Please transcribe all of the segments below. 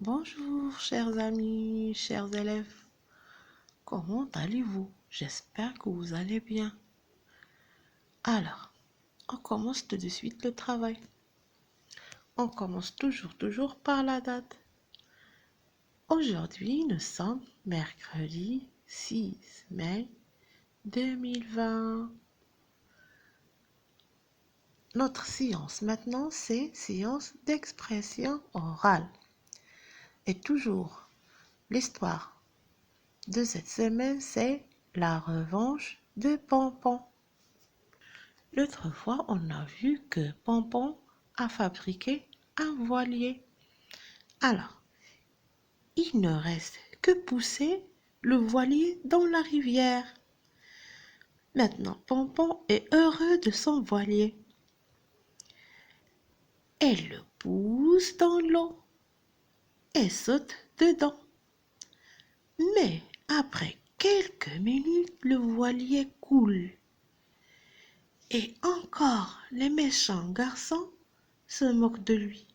Bonjour, chers amis, chers élèves. Comment allez-vous? J'espère que vous allez bien. Alors, on commence tout de suite le travail. On commence toujours par la date. Aujourd'hui, nous sommes mercredi 6 mai 2020. Notre séance maintenant, c'est séance d'expression orale. Et toujours, l'histoire de cette semaine, c'est la revanche de Pompon. L'autre fois, on a vu que Pompon a fabriqué un voilier. Alors, il ne reste que pousser le voilier dans la rivière. Maintenant, Pompon est heureux de son voilier. Elle le pousse dans l'eau et saute dedans. Mais après quelques minutes, le voilier coule. Et encore, les méchants garçons se moquent de lui.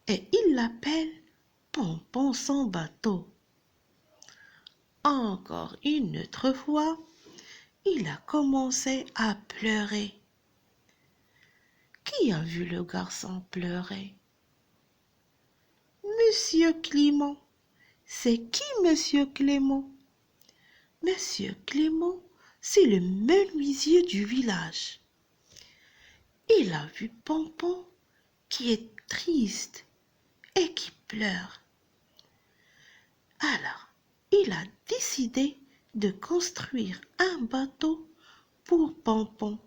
Et ils l'appellent Pompon sans bateau. Encore une autre fois, il a commencé à pleurer. Qui a vu le garçon pleurer? Monsieur Clément. C'est qui Monsieur Clément? Monsieur Clément, c'est le menuisier du village. Il a vu Pompon qui est triste et qui pleure. Alors, il a décidé de construire un bateau pour Pompon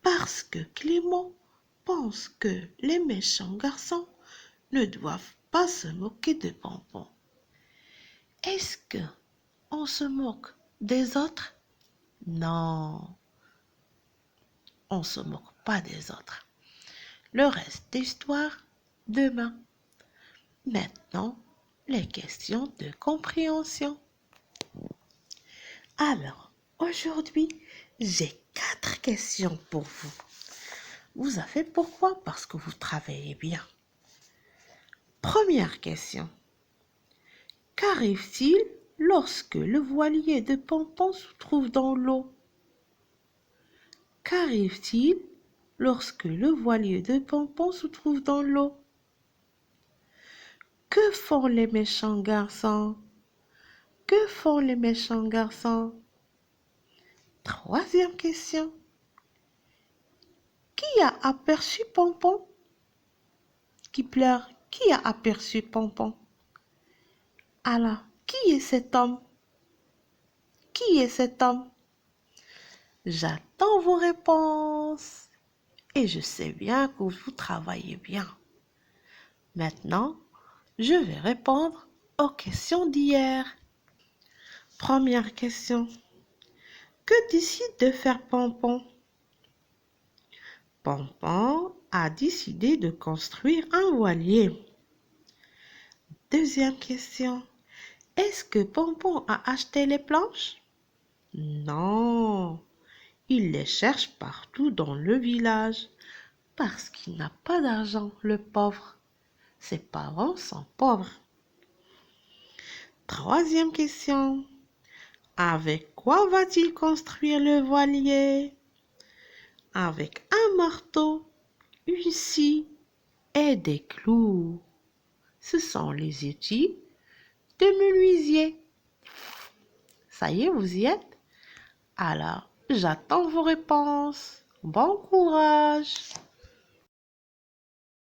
parce que Clément pense que les méchants garçons ne doivent pas se moquer de Pompon. Est-ce que on se moque des autres? Non, on ne se moque pas des autres. Le reste d'histoire demain. Maintenant, les questions de compréhension. Alors, aujourd'hui, j'ai 4 questions pour vous. Vous savez pourquoi? Parce que vous travaillez bien. Première question. Qu'arrive-t-il lorsque le voilier de Pompon se trouve dans l'eau? Qu'arrive-t-il lorsque le voilier de Pompon se trouve dans l'eau? Que font les méchants garçons? Que font les méchants garçons? Troisième question. Qui a aperçu Pompon qui pleure? Qui a aperçu Pompon? Alors, qui est cet homme? Qui est cet homme? J'attends vos réponses et je sais bien que vous travaillez bien. Maintenant, je vais répondre aux questions d'hier. Première question. Que décide de faire Pompon? Pompon a décidé de construire un voilier. Deuxième question. Est-ce que Pompon a acheté les planches? Non, il les cherche partout dans le village parce qu'il n'a pas d'argent, le pauvre. Ses parents sont pauvres. Troisième question. Avec quoi va-t-il construire le voilier? Avec un marteau, une scie et des clous. Ce sont les outils de menuisier. Ça y est, vous y êtes? Alors, j'attends vos réponses. Bon courage!